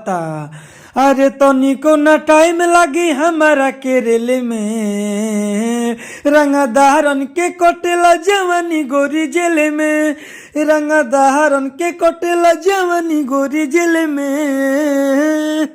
कहता, अरे तनिको न टाइम लगी हमारा के रेल में, रंगदारन के कोटेला जवानी गोरी जेल में, रंगदारन के कोटेला जवानी गोरी जेल में।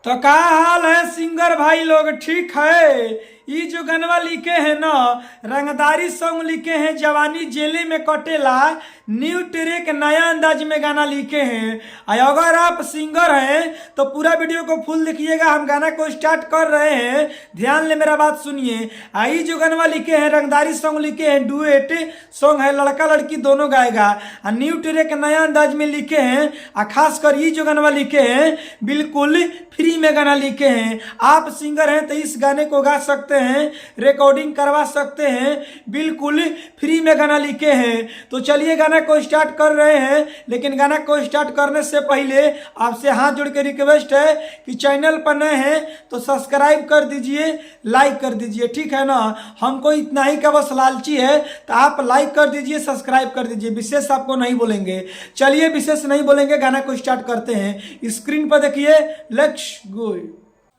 तो क्या हाल है सिंगर भाई लोग, ठीक है? ये जो गनवा लिखे हैं ना, रंगदारी सॉन्ग लिखे हैं जवानी जेले में कटेला, न्यू ट्रैक नया अंदाज में गाना लिखे हैं। अगर आप सिंगर हैं तो पूरा वीडियो को फुल देखिएगा, हम गाना को स्टार्ट कर रहे हैं, ध्यान ले मेरा बात सुनिए। आई जो गनवा लिखे हैं रंगदारी सॉन्ग लिखे हैं, डुएट सॉन्ग है, लड़का लड़की दोनों गाएगा। न्यू ट्रैक नया अंदाज में लिखे हैं, खासकर ये जो गनवा लिखे हैं बिल्कुल फ्री में गाना लिखे हैं। आप सिंगर हैं तो इस गाने को गा सकते हैं, रिकॉर्डिंग करवा सकते हैं, बिल्कुल फ्री में गाना लिखे हैं। तो चलिए गाना को स्टार्ट कर रहे हैं, लेकिन गाना को स्टार्ट करने से पहले आपसे हाथ जोड़ के रिक्वेस्ट है कि चैनल पर नए हैं तो सब्सक्राइब कर दीजिए, लाइक कर दीजिए, ठीक है ना? हमको इतना ही का बस लालची है, तो आप लाइक कर दीजिए, सब्सक्राइब कर दीजिए, विशेष आपको नहीं बोलेंगे। चलिए विशेष नहीं बोलेंगे, गाना को स्टार्ट करते हैं। स्क्रीन पर देखिए, लेट्स गो।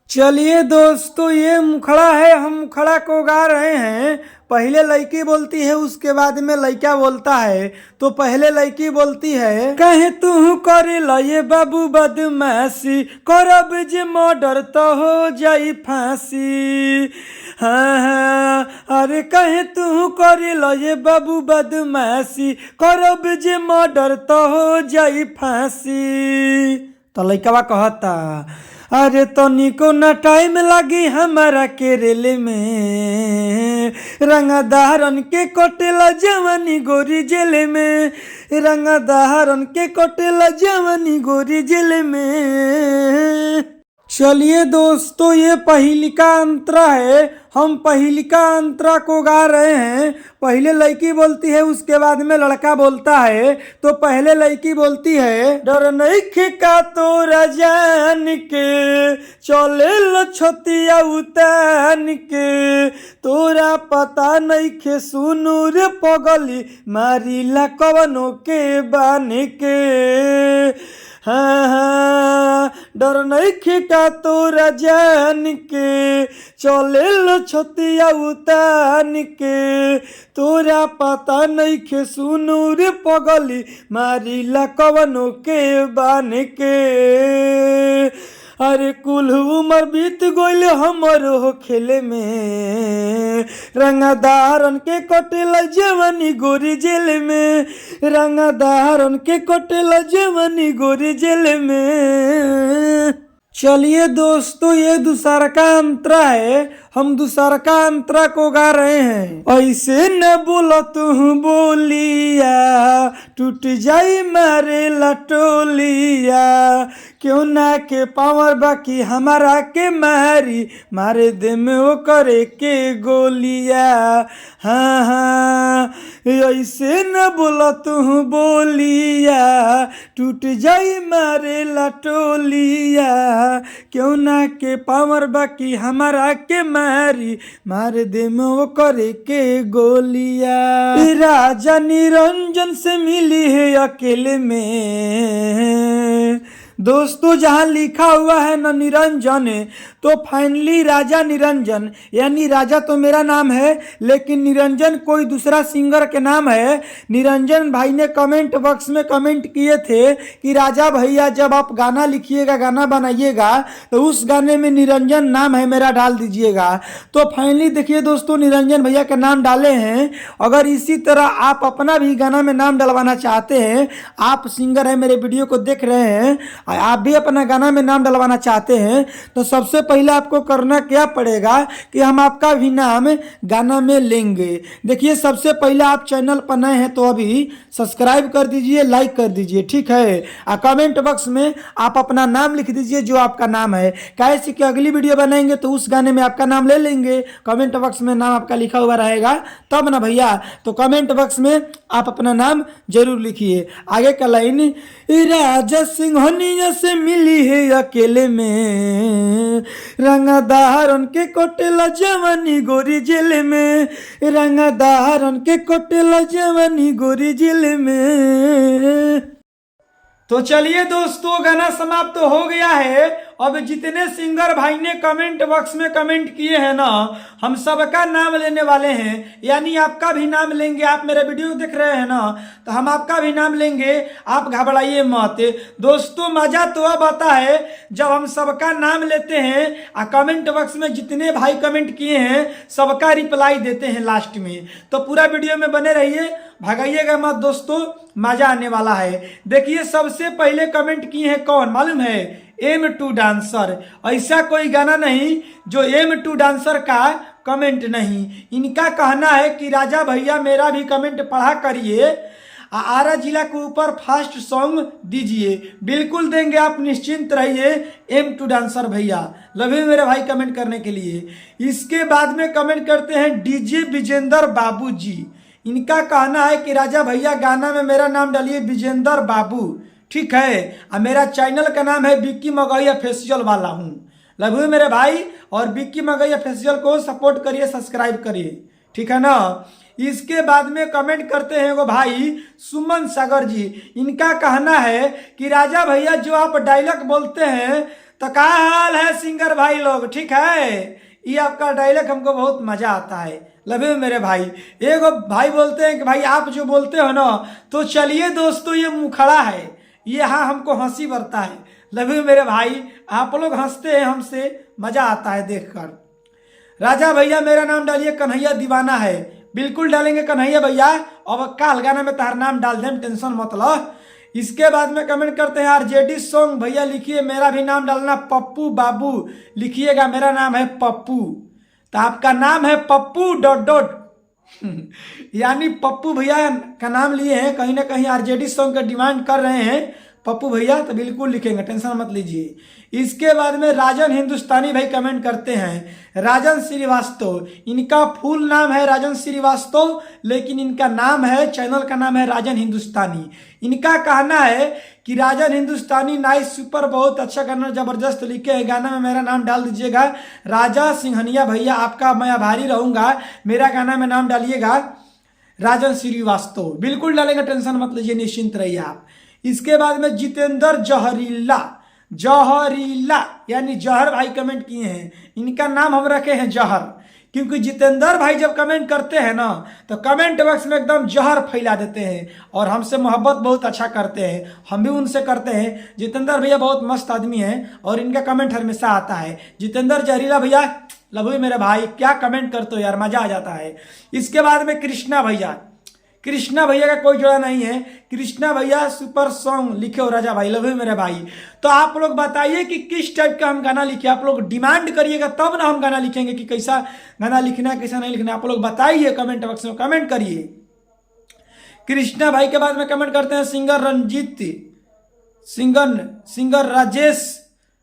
चलिए दोस्तों, ये मुखड़ा है, हम मुखड़ा को गा रहे हैं। पहले लड़की बोलती है, उसके बाद में लड़का बोलता है। तो पहले लड़की बोलती है, कहे तू करे ये बाबू बदमाशी, करब जे मर्डर तो हो जाई फांसी। हाँ हाँ, अरे कहे तू करे ये बाबू बदमाशी, करब जे मर्डर तो हो जाई फांसी। तो लड़का कहता, अरे तनिको न टाइम लगी हमारा के रेल में, रंगदारन के कोटेला जवानी गोरी जेल में, रंगदारन के कोटेला जवानी गोरी जेल में। चलिए दोस्तों, ये पहिलिका अंतरा है, हम पहिलिका अंतरा को गा रहे हैं। पहले लड़की बोलती है, उसके बाद में लड़का बोलता है। तो पहले लड़की बोलती है, डर नहीं का तोरा जान के, चले लछतिया उतान के, तोरा पता नहीं खे सुनू रे पगली, मारिला कवनों के बान के। हाँ हाँ, डर नहीं खिका तोरा जान के, चले लछतिया उतान के, तोरा पता नहीं खे सुनू रे पगली, मारिला कवनों के बान के। अरे कुल उमर बीत गइल हमर हो खेले में, रंगदारन के कोटेला जवानी गोरी जेल में, रंगदारन के कोटेला जवानी गोरी जेल में। चलिए दोस्तों, ये दूसरा का अंतरा है, हम दूसरा का अंतरा को गा रहे हैं। ऐसे न बोलो तू बोलिया, टूट जाई मारे लटोलिया, क्यों ना के पावर बाकी हमारा के मारी, मारे दे में वो करे के गोलिया। हाँ हाँ, ऐसे न बोलो तू बोलिया, टूट जाई मारे लटोलिया, क्यों ना के पावर बाकी हमारा के मारी, मार दे में वो करे के गोलिया। राजा निरंजन से मिली है अकेले में, दोस्तों जहाँ लिखा हुआ है ना निरंजन, तो फाइनली राजा निरंजन, यानी राजा तो मेरा नाम है, लेकिन निरंजन कोई दूसरा सिंगर के नाम है। निरंजन भाई ने कमेंट बॉक्स में कमेंट किए थे कि राजा भैया जब आप गाना लिखिएगा, गाना बनाइएगा, तो उस गाने में निरंजन नाम है मेरा डाल दीजिएगा। तो फाइनली देखिए दोस्तों, निरंजन भैया का नाम डाले हैं। अगर इसी तरह आप अपना भी गाना में नाम डलवाना चाहते हैं, आप सिंगर हैं, मेरे वीडियो को देख रहे हैं, आप भी अपना गाना में नाम डलवाना चाहते हैं, तो सबसे पहले आपको करना क्या पड़ेगा कि हम आपका भी नाम गाना में लेंगे। देखिए, सबसे पहले आप चैनल पर नए हैं तो अभी सब्सक्राइब कर दीजिए, लाइक कर दीजिए, ठीक है? और कमेंट बॉक्स में आप अपना नाम लिख दीजिए, जो आपका नाम है, कैसे कि अगली वीडियो बनाएंगे तो उस गाने में आपका नाम ले लेंगे। कमेंट बॉक्स में नाम आपका लिखा हुआ रहेगा तब ना भैया। तो कमेंट बॉक्स में आप अपना नाम जरूर लिखिए। आगे का लाइन, राजा सिंघनिया से मिली है अकेले में, रंगदारन के कोटेला जवानी गोरी जेल में, रंगदारन के कोटेला जवानी गोरी जेल में। तो चलिए दोस्तों, गाना समाप्त तो हो गया है। अब जितने सिंगर भाई ने कमेंट बॉक्स में कमेंट किए हैं ना, हम सबका नाम लेने वाले हैं, यानी आपका भी नाम लेंगे। आप मेरे वीडियो देख रहे हैं ना, तो हम आपका भी नाम लेंगे, आप घबराइए मत दोस्तों। मजा तो अब आता है जब हम सबका नाम लेते हैं और कमेंट बॉक्स में जितने भाई कमेंट किए हैं सबका रिप्लाई देते हैं लास्ट में। तो पूरा वीडियो में बने रहिए, भगाइएगा मत दोस्तों, मजा आने वाला है। देखिए सबसे पहले कमेंट किए हैं कौन मालूम है? M2 dancer. ऐसा कोई गाना नहीं जो M2 डांसर का कमेंट नहीं। इनका कहना है कि राजा भैया मेरा भी कमेंट पढ़ा करिए, आरा जिला के ऊपर फर्स्ट सॉन्ग दीजिए। बिल्कुल देंगे, आप निश्चिंत रहिए M2 डांसर भैया। लव यू मेरे भाई कमेंट करने के लिए। इसके बाद में कमेंट करते हैं DJ विजेंद्र बाबू जी। इनका कहना है कि राजा भैया गाना में मेरा नाम डालिए विजेंद्र बाबू, ठीक है। और मेरा चैनल का नाम है विक्की मगहिया फेस्टिवल वाला हूँ। लव यू मेरे भाई, और विक्की मगहिया फेस्टिवल को सपोर्ट करिए, सब्सक्राइब करिए, ठीक है ना। इसके बाद में कमेंट करते हैं वो भाई सुमन सागर जी। इनका कहना है कि राजा भैया जो आप डायलॉग बोलते हैं तो क्या हाल है सिंगर भाई लोग, ठीक है। ये आपका डायलॉग हमको बहुत मजा आता है। लव यू मेरे भाई। एक भाई बोलते हैं कि भाई आप जो बोलते हो ना, तो चलिए दोस्तों ये मुखड़ा है, ये हाँ हमको हंसी बरता है। लव यू मेरे भाई, आप लोग हंसते हैं हमसे, मजा आता है देखकर। राजा भैया मेरा नाम डालिए कन्हैया दीवाना है। बिल्कुल डालेंगे कन्हैया भैया, अब काल गाना में तार नाम डाल दें, टेंशन मत लो। इसके बाद में कमेंट करते हैं RJD सॉन्ग भैया लिखिए, मेरा भी नाम डालना पप्पू बाबू लिखिएगा, मेरा नाम है पप्पू। तो आपका नाम है पप्पू डॉट डॉट यानी पप्पू भैया का नाम लिए हैं, कहीं ना कहीं RJD सॉन्ग का डिमांड कर रहे हैं पप्पू भैया, तो बिल्कुल लिखेंगे, टेंशन मत लीजिए। इसके बाद में राजन हिंदुस्तानी भाई कमेंट करते हैं, राजन श्रीवास्तव। इनका फुल नाम है राजन श्रीवास्तव, लेकिन इनका नाम है, चैनल का नाम है राजन हिंदुस्तानी। इनका कहना है कि राजन हिंदुस्तानी नाइस सुपर, बहुत अच्छा गाना जबरदस्त लिखे हैं, गाना में मेरा नाम डाल दीजिएगा। राजा सिंघनिया भैया आपका मैं आभारी रहूंगा, मेरा गाना में नाम डालिएगा राजन श्रीवास्तव। बिल्कुल डालेंगे, टेंशन मत लीजिए, निश्चिंत रहिए आप। इसके बाद में जितेंद्र जहरीला, जहरीला यानी जहर भाई कमेंट किए हैं। इनका नाम हम रखे हैं जहर, क्योंकि जितेंद्र भाई जब कमेंट करते हैं ना, तो कमेंट बॉक्स में एकदम जहर फैला देते हैं, और हमसे मोहब्बत बहुत अच्छा करते हैं, हम भी उनसे करते हैं। जितेंद्र भैया बहुत मस्त आदमी हैं, और इनका कमेंट हमेशा आता है। जितेंद्र जहरीला भैया लव यू मेरे भाई, क्या कमेंट करते हो यार, मजा आ जाता है। इसके बाद में कृष्णा भैया, कृष्णा भैया का कोई जोड़ा नहीं है, कृष्णा भैया सुपर सॉन्ग लिखे हो राजा भाई, लव यू मेरे भाई। तो आप लोग बताइए कि किस टाइप का हम गाना लिखे, आप लोग डिमांड करिएगा तब ना हम गाना लिखेंगे कि कैसा गाना लिखना है कैसा नहीं लिखना। आप लोग बताइए कमेंट बॉक्स में, कमेंट करिए। कृष्णा भाई के बाद में कमेंट करते हैं सिंगर रंजीत, सिंगर राजेश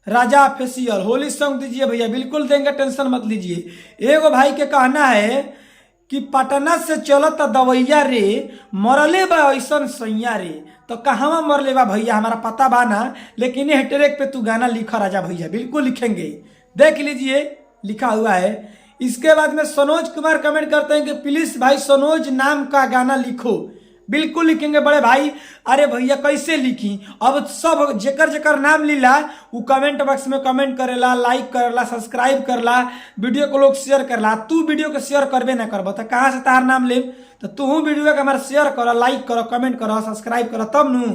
राजा फेसियल, होली सॉन्ग दीजिए भैया। बिल्कुल देंगे, टेंशन मत लीजिए। एगो भाई के कहना है कि पटना से चलत दवैया रे, मरले बा ऐसन सैया रे। तो कहाँ मरले बा भैया, हमारा पता बा ना, लेकिन ये ट्रैक पे तू गाना लिखा राजा भैया। बिल्कुल लिखेंगे, देख लीजिए लिखा हुआ है। इसके बाद में सनोज कुमार कमेंट करते हैं कि प्लीज भाई सनोज नाम का गाना लिखो। बिल्कुल लिखेंगे बड़े भाई। अरे भैया कैसे लिखी, अब सब जेकर जेकर नाम लीला वो कमेंट बॉक्स में कमेंट करेला, लाइक करेला, सब्सक्राइब करला, वीडियो को लोग शेयर करला। तू वीडियो को शेयर करबे ना करबो तो कहाँ से तार नाम ले। तो तू वीडियो का हमारा शेयर करो, लाइक करो, कमेंट करो, सब्सक्राइब करो, तब नू।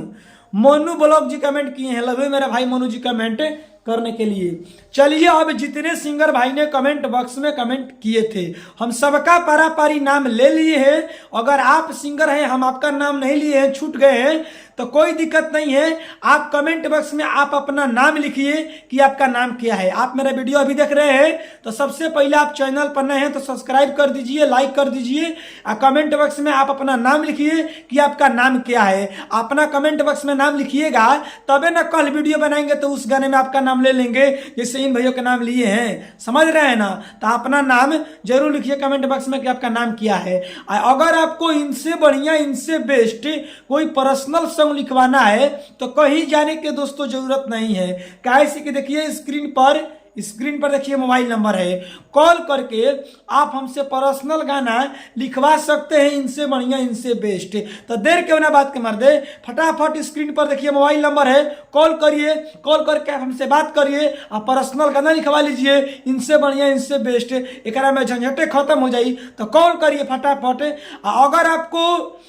मोनू ब्लॉग जी कमेंट किए हैं, लव यू मेरा भाई मोनू जी कमेंट करने के लिए। चलिए अब जितने सिंगर भाई ने कमेंट बॉक्स में कमेंट किए थे हम सबका पारी नाम ले लिए हैं। अगर आप सिंगर हैं, हम आपका नाम नहीं लिए हैं, छूट गए हैं, तो कोई दिक्कत नहीं है। आप कमेंट बॉक्स में आप अपना नाम लिखिए कि आपका नाम क्या है। आप मेरा वीडियो अभी देख रहे हैं तो सबसे पहले आप चैनल पर नए हैं तो सब्सक्राइब कर दीजिए, लाइक कर दीजिए, और कमेंट बॉक्स में आप अपना नाम लिखिए कि आपका नाम क्या है। अपना कमेंट बॉक्स में नाम लिखिएगा तबे ना कल वीडियो बनाएंगे तो उस गाने में आपका नाम ले लेंगे, जैसे इन भैयों के नाम लिए हैं, समझ रहे हैं ना। तो अपना नाम जरूर लिखिए कमेंट बॉक्स में कि आपका नाम क्या है। अगर आपको इनसे बढ़िया, इनसे बेस्ट कोई पर्सनल सॉन्ग लिखवाना है तो कहीं जाने की दोस्तों जरूरत नहीं है। कैसे कि देखिए स्क्रीन पर स्क्रीन पर देखिए मोबाइल नंबर है, कॉल करके आप हमसे पर्सनल गाना लिखवा सकते हैं, इनसे बढ़िया इनसे बेस्ट। तो देर क्यों ना बात के मर दे, फटाफट स्क्रीन पर देखिए मोबाइल नंबर है, कॉल करिए, कॉल करके आप हमसे बात करिए, आप पर्सनल गाना लिखवा लीजिए, इनसे बढ़िया इनसे बेस्ट। एक में झंझटे खत्म हो जाई, तो कॉल करिए फटाफट। अगर आपको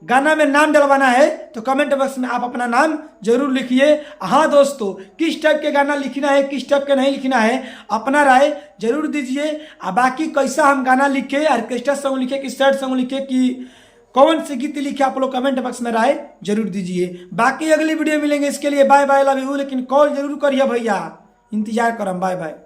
गाना में नाम डलवाना है तो कमेंट बॉक्स में आप अपना नाम जरूर लिखिए। हाँ दोस्तों, किस टाइप के गाना लिखना है, किस टाइप के नहीं लिखना है, अपना राय जरूर दीजिए। बाकी कैसा हम गाना लिखे, ऑर्केस्ट्रा सॉन्ग लिखे कि सैड सॉन्ग लिखे कि कौन से गीत लिखे, आप लोग कमेंट बॉक्स में राय जरूर दीजिए। बाकी अगली वीडियो मिलेंगे, इसके लिए बाय बाय, लव यू। लेकिन कॉल जरूर करिए भैया, इंतजार करम, बाय बाय।